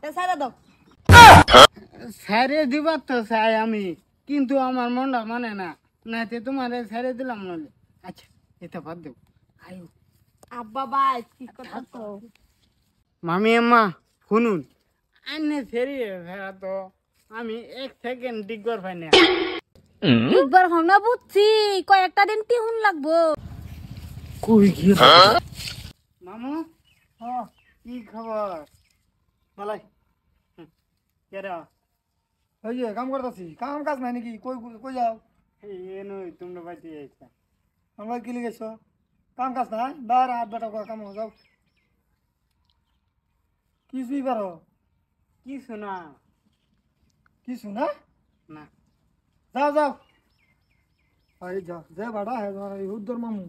সারা দাও। ছেড়ে দিবার তো চাই আমি, কিন্তু আমার মনটা মানে না। নাতে তোমার ছেড়ে দিলাম নলে। আচ্ছা এটা বাদ দেব। আয়ো আব্বা ভাই কি কথা তো? মামি আম্মা শুনুন, আন্নে ছেড়ে ফেরা তো আমি 1 সেকেন্ড ডিগবার পাই না। একবার হনা বুঝছি, কয়েকটা দিন টিহুন লাগবো। কই গিয়ে মামু? কি খবর? মালাই কেরা? ওই যে কাম করতেছি, কাম কাজ নাই নাকি? কই কই যাও? এ নই তোমরা বাইতে যাইছা। আমরা কি লিখেছ? কাম কাজ নাই, বাইরে 8 বেটা করে কাম যাও। কিছুই পারো? কিছু না। কিছু না? না যাও যাও। এই যাও, যে বাড়া হ্যাঁ তোমার এই হুদ্দর মামু।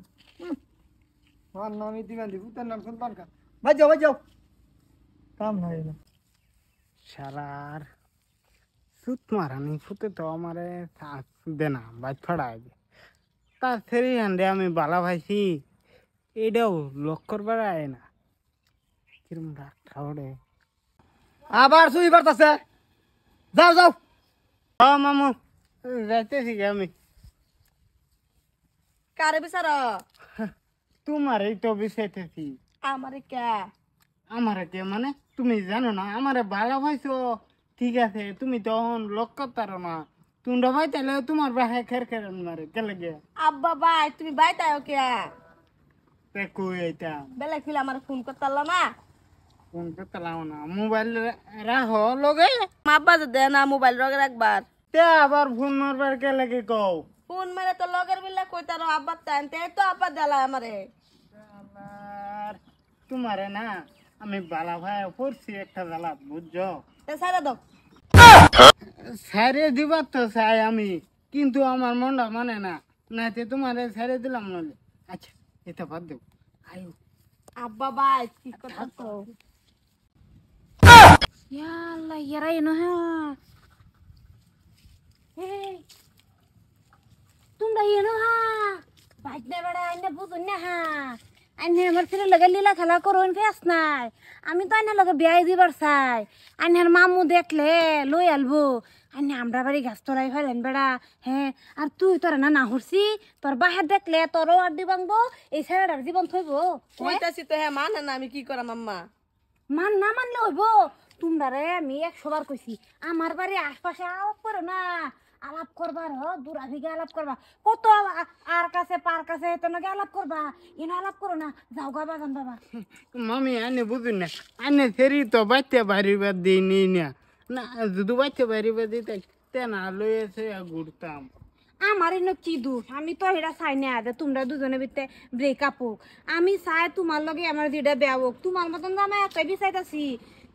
আমার নাম ইতিবান্দি, ভূতের নাম সুলতান খান। ভাই যাও ভাই যাও। কাম নাই না। শালার সুত মারানি ফুতে তো আমারে দে না বাইক ফাড়ায় দে। তা সেরি হান্ডে আমি বালা ভাইছি, এটাও লক করবার আয় না। কিরম রাগ খাওড়ে। আবার শুই পারতাছে। যাও যাও। মামু যাইতেছি গে আমি। কারে বিচার? তোমারই তো বিষয়তেছি। আমারে কে? আমারে কে মানে? তুমি জানো না আমারে ভালো ভাইছো, ঠিক আছে, তুমি তখন লক করতারো না। তুন্ডা ভাই তাহলে তোমার বাসায় খের খের মারে কে লাগে? আব্বা ভাই তুমি বাইতাও কে? তে কই এটা বেলা ফিলে আমার ফোন করতাল না। ফোন করতে লাও না, মোবাইল রাখো লগে। মা আব্বা যে দে না মোবাইল রগে রাখবার। তে আবার ফোন মারবার কে লাগে কও? ফোন মেরে তো লগের বিল্লা কইতারো আব্বা টাইম তে তো আব্বা দেলা আমারে। আর তোমারে না আমি বালা ভাই পড়ছি একটা জ্বালা বুঝছো। সারা দাও। ছেড়ে দিবার তো চাই আমি, কিন্তু আমার মনটা মানে না। নাতে তোমারে ছেড়ে দিলাম নলে। আচ্ছা এটা বাদ দেব। আয়ো আব্বা ভাই কি কথা তো? ইয়াল্লা ইয়ারা এনো হ্যাঁ। এই তোমরা এনো হ্যাঁ। বাইক দে বেড়া আইনে বুঝুন না হ্যাঁ। আইনে আমার ছেলে লগে লীলা খেলা করুন ফেস নাই। আমি তো আইনে লগে বিয়াই দিবার চাই। আইনের মামু দেখলে লই আলবো। আইনে আমরা বাড়ি গাছ তোলাই ফেলেন বেড়া। হ্যাঁ আর তুই তোরা না না হরছি, তোর বাহার দেখলে তোরও আড্ডি ভাঙবো, এই ছেলেটার জীবন থইব। কইতাছি তো হ্যাঁ মানে না, আমি কি করাম আম্মা? মান না মানলে হইব। তোমরা রে আমি 100 বার কইছি আমার বাড়ি আশপাশে আলাপ করো না। আলাপ করবার দূরাভিগে আলাপ করবা। কত আর কাছে পার কাছে তোমাকে আলাপ করবা, এনে আলাপ করো না। যাও গা বাগান বাবা। মামি আনে বুঝুন না, আনে সেরি তো বাইতে বাড়িবার দিই নি না। না যদি বাইতে বাড়িবার দিতে তে না লয়েছে ঘুরতাম। আমার এনে কি দোষ? আমি তো এটা চাই না যে তোমরা দুজনে ভিতরে ব্রেকআপ হোক। আমি চাই তোমার লগে আমার যেটা বেয়া হোক। তোমার মতন যে আমি একাই বিচাইতাছি।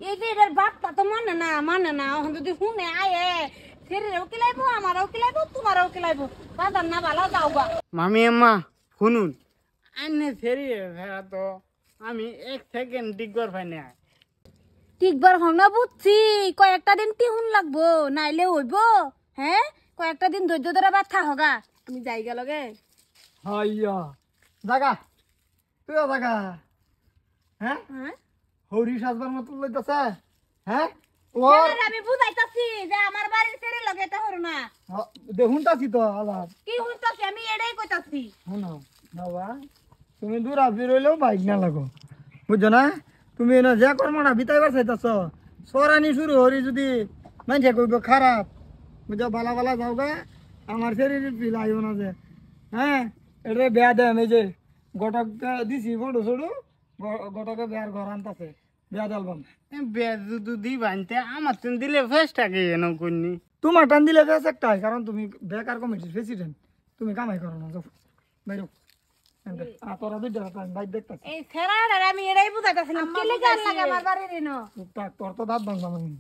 এই যে এটার বাপটা তো মানে না মানে না। এখন যদি শুনে আয়ে ছেড়েও কিলাইবো, আমারও কিলাইবো, তোমারও কিলাইবো। বাদাম না ভালো যাও গা। মামি আম্মা শুনুন, আনে সেরি ফেরা তো আমি 1 সেকেন্ড ডিগবার পাই না। ঠিকবার হনা বুঝছি, কয়েকটা দিন টিহুন লাগবো, নাইলে হইব। হ্যাঁ কয়েকটা দিন ধৈর্য ধরে বাদ থাকগা। আমি যাই গা লগে। হাইয়া জাগা, তুইও জাগা। হ্যাঁ হ্যাঁ হরি সাজবার মতো লইতাছে। হ্যাঁ ওর আমি বুঝাইতাছি যে আমার বাড়ির ছেড়ে লগে এটা হরো না। দেখুনতাছি তো আলাপ। কি হইতাছি আমি এটাই কইতাছি। শোনো বাবা, তুমি দূর আফি রইলেও বাইক না লাগো, বুঝছো না? তুমি এনে যে কর্মটা বিতাইবার চাইতেছ, সরানি শুরু হরি যদি মানুষে কইব খারাপ, বুঝছো? বালা বালা যাও গা, আমার শরীর ফিল আইব না যে। হ্যাঁ এটা বেয়া দেন, এই যে গটককে দিছি ফটো ছড়ু, গটকে বেয়ার ঘর আনতাছে, বেয়া দেলবাম। বেশ যদি দি বানতে আমার তুমি দিলে ফেসটাকে এনে করনি। তোমার টান দিলে বেশ একটাই, কারণ তুমি বেকার কমিটির প্রেসিডেন্ট, তুমি কামাই করো না। যাও বাইরো, তোরা দুইটা বাইক দেখতেছি। এই ছেড়াটা আমি এটাই বুঝাইতাছিলাম। কি লেগে লাগে আমার বাড়ির এনো? টুকটাক তোর তো দাঁত ভাঙলাম আমি।